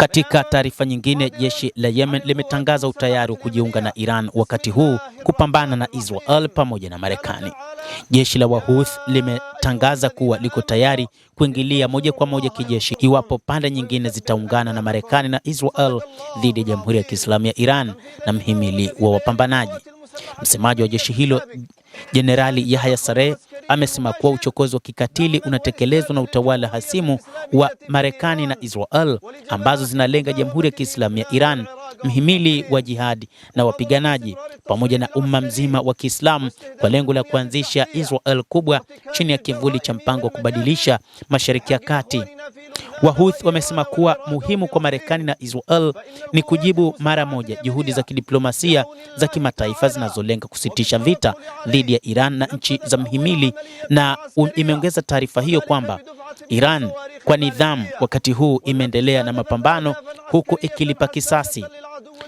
Katika taarifa nyingine, jeshi la Yemen limetangaza utayari wa kujiunga na Iran wakati huu kupambana na Israel pamoja na Marekani. Jeshi la Wahouthi limetangaza kuwa liko tayari kuingilia moja kwa moja kijeshi iwapo pande nyingine zitaungana na Marekani na Israel dhidi ya Jamhuri ya Kiislamu ya Iran na mhimili wa wapambanaji. Msemaji wa jeshi hilo Jenerali Yahya Saree amesema kuwa uchokozi wa kikatili unatekelezwa na utawala hasimu wa Marekani na Israel ambazo zinalenga Jamhuri ya Kiislamu ya Iran, mhimili wa jihadi na wapiganaji pamoja na umma mzima wa Kiislamu kwa lengo la kuanzisha Israel kubwa chini ya kivuli cha mpango wa kubadilisha Mashariki ya Kati. Wahouthi wamesema kuwa muhimu kwa Marekani na Israel ni kujibu mara moja juhudi za kidiplomasia za kimataifa zinazolenga kusitisha vita dhidi ya Iran na nchi za mhimili, na imeongeza taarifa hiyo kwamba Iran kwa nidhamu wakati huu imeendelea na mapambano huku ikilipa kisasi.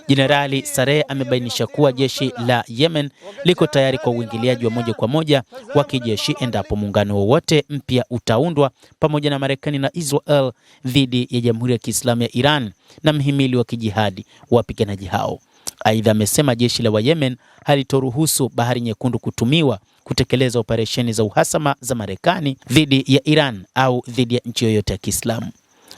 Jenerali Saree amebainisha kuwa jeshi la Yemen liko tayari kwa uingiliaji wa moja kwa moja wa kijeshi endapo muungano wowote mpya utaundwa pamoja na Marekani na Israel dhidi ya Jamhuri ya Kiislamu ya Iran na mhimili wa kijihadi wa wapiganaji hao. Aidha, amesema jeshi la Yemen halitoruhusu Bahari Nyekundu kutumiwa kutekeleza operesheni za uhasama za Marekani dhidi ya Iran au dhidi ya nchi yoyote ya Kiislamu.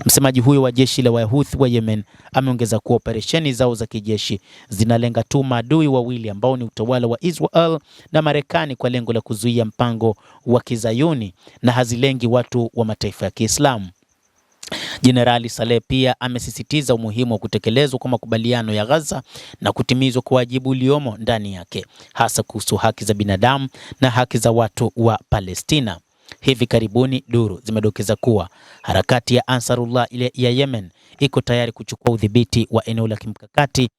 Msemaji huyo wa jeshi la Wahouthi wa Yemen ameongeza kuwa operesheni zao za kijeshi zinalenga tu maadui wawili ambao ni utawala wa Israel na Marekani kwa lengo la kuzuia mpango wa Kizayuni na hazilengi watu wa mataifa ya Kiislamu. Jenerali Saleh pia amesisitiza umuhimu wa kutekelezwa kwa makubaliano ya Gaza na kutimizwa kwa wajibu uliomo ndani yake, hasa kuhusu haki za binadamu na haki za watu wa Palestina. Hivi karibuni duru zimedokeza kuwa harakati ya Ansarullah ya Yemen iko tayari kuchukua udhibiti wa eneo la kimkakati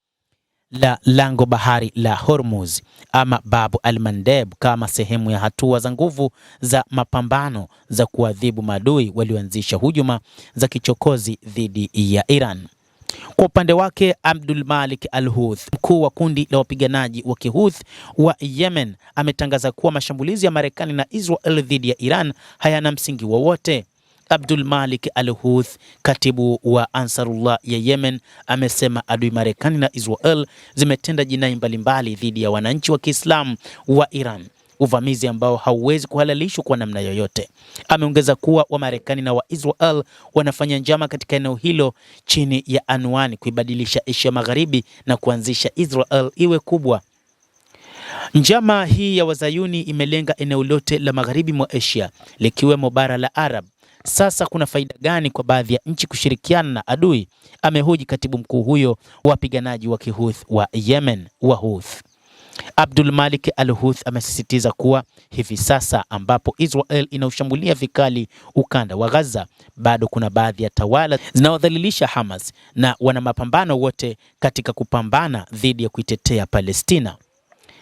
la lango bahari la Hormuz ama Bab al-Mandeb kama sehemu ya hatua za nguvu za mapambano za kuadhibu maadui walioanzisha hujuma za kichokozi dhidi ya Iran. Kwa upande wake, Abdul Malik al-Houthi, mkuu wa kundi la wapiganaji wa Kihouthi wa Yemen, ametangaza kuwa mashambulizi ya Marekani na Israel dhidi ya Iran hayana msingi wowote. Abdul Malik al-Houthi, katibu wa Ansarullah ya Yemen, amesema adui Marekani na Israel zimetenda jinai mbalimbali dhidi ya wananchi wa Kiislamu wa Iran, uvamizi ambao hauwezi kuhalalishwa kwa namna yoyote. Ameongeza kuwa Wamarekani na Waisrael wanafanya njama katika eneo hilo chini ya anwani kuibadilisha Asia Magharibi na kuanzisha Israel iwe kubwa. Njama hii ya Wazayuni imelenga eneo lote la magharibi mwa Asia likiwemo bara la Arab. Sasa kuna faida gani kwa baadhi ya nchi kushirikiana na adui? Amehoji katibu mkuu huyo wa wapiganaji wa Kihouthi wa Yemen, Wahouthi. Abdul Malik al-Houthi amesisitiza kuwa hivi sasa ambapo Israel inaushambulia vikali ukanda wa Gaza, bado kuna baadhi ya tawala zinaodhalilisha Hamas na wana mapambano wote katika kupambana dhidi ya kuitetea Palestina.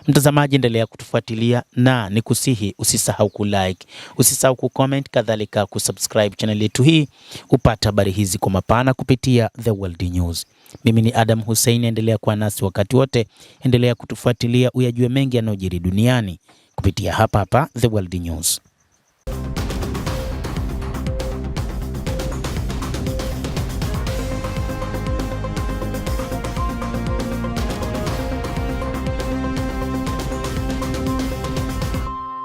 Mtazamaji, endelea kutufuatilia na nikusihi usisahau kulike, usisahau kucomment, kadhalika kusubscribe channel yetu hii upate habari hizi kwa mapana kupitia The World News. Mimi ni Adam Hussein, endelea kuwa nasi wakati wote, endelea kutufuatilia uyajue mengi yanayojiri duniani kupitia hapa The World News.